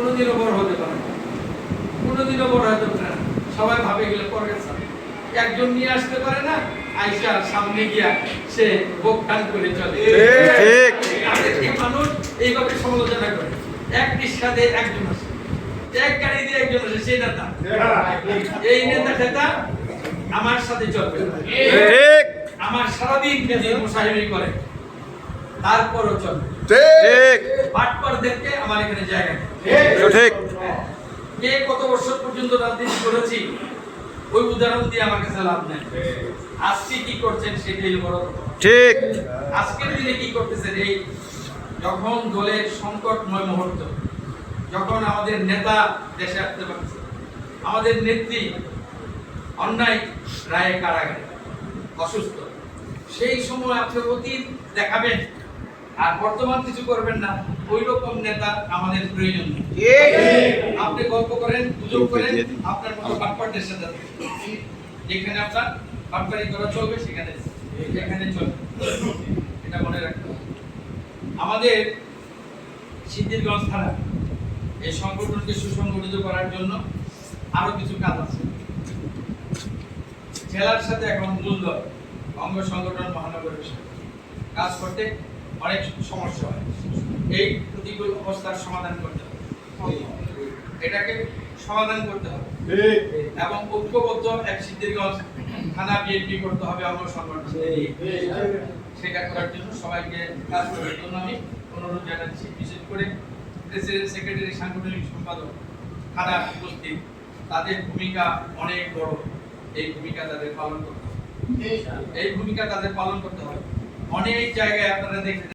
কোনোদিনও বড় হতে পারে না, কোনোদিনও বড় হতে পারে না। সবাই ভাবে গেলে পরে একজন নিয়ে আসতে পারে না, আইসা সামনে গিয়া সে বুক টান করে চলে। ঠিক মানুষ এইভাবে সমালোচনা করে। এক রিক্সাতে একজন আসে, এক গাড়ি দিয়ে একজন আসে, সেই নেতা। এই নেতা আমার সাথে চলবে, আমার সারাদিন মুসাহিবি করে, তারপরও চলবে। বাটপারদেরকে আমার এখানে জায়গা নেই। কে কত বছর পর্যন্ত রাজনীতি করেছি ওই উদাহরণ দিয়ে আমার কাছে লাভ নেই। আজকে কি করছেন সেটাই বড় কথা। ঠিক আজকের দিনে কি করতেছেন, এই যখন দলের সংকটময় মুহূর্ত, যখন আমাদের নেতা দেশে আসতে পারছে, আমাদের নেত্রী অন্যায় রায়ে কারাগারে অসুস্থ, সেই সময় আপনি অতীত দেখাবেন আর বর্তমান কিছু করবেন না, ওই রকম নেতা আমাদের প্রয়োজন নেই। আপনি গল্প করেন, গুজব করেন, আপনার মতো বাটপারদের সাথে যেখানে আপনার বাটপারি করা চলবে সেখানে চলবে, এটা মনে রাখতে হবে। আমাদের সিদ্ধিরগঞ্জ থানা এই সংগঠনকে সুসংগঠিত করার জন্য আরো কিছু কাজ আছে। জেলার সাথে এখন মূল অঙ্গ সংগঠন মহানগরের সাথে কাজ করতে অনেক সমস্যা হয়। এই প্রতিকূল অবস্থার সমাধান করতে হবে, এটাকে সমাধান করতে হবে এবং ঐক্যবদ্ধ এক সিদ্ধিরগঞ্জ থানা বিএনপি করতে হবে অঙ্গ সংগঠন। সেটা করার জন্য সবাইকে কাজ করার জন্য আমি অনুরোধ জানাচ্ছি। বিশেষ করে প্রেসিডেন্ট, সেক্রেটারি, সাংগঠনিক সম্পাদক, থানা উপস্থিত, তাদের ভূমিকা অনেক বড়। এই ভূমিকা তাদের পালন করতে হবে, অনেক জায়গায় আপনারা দেখেন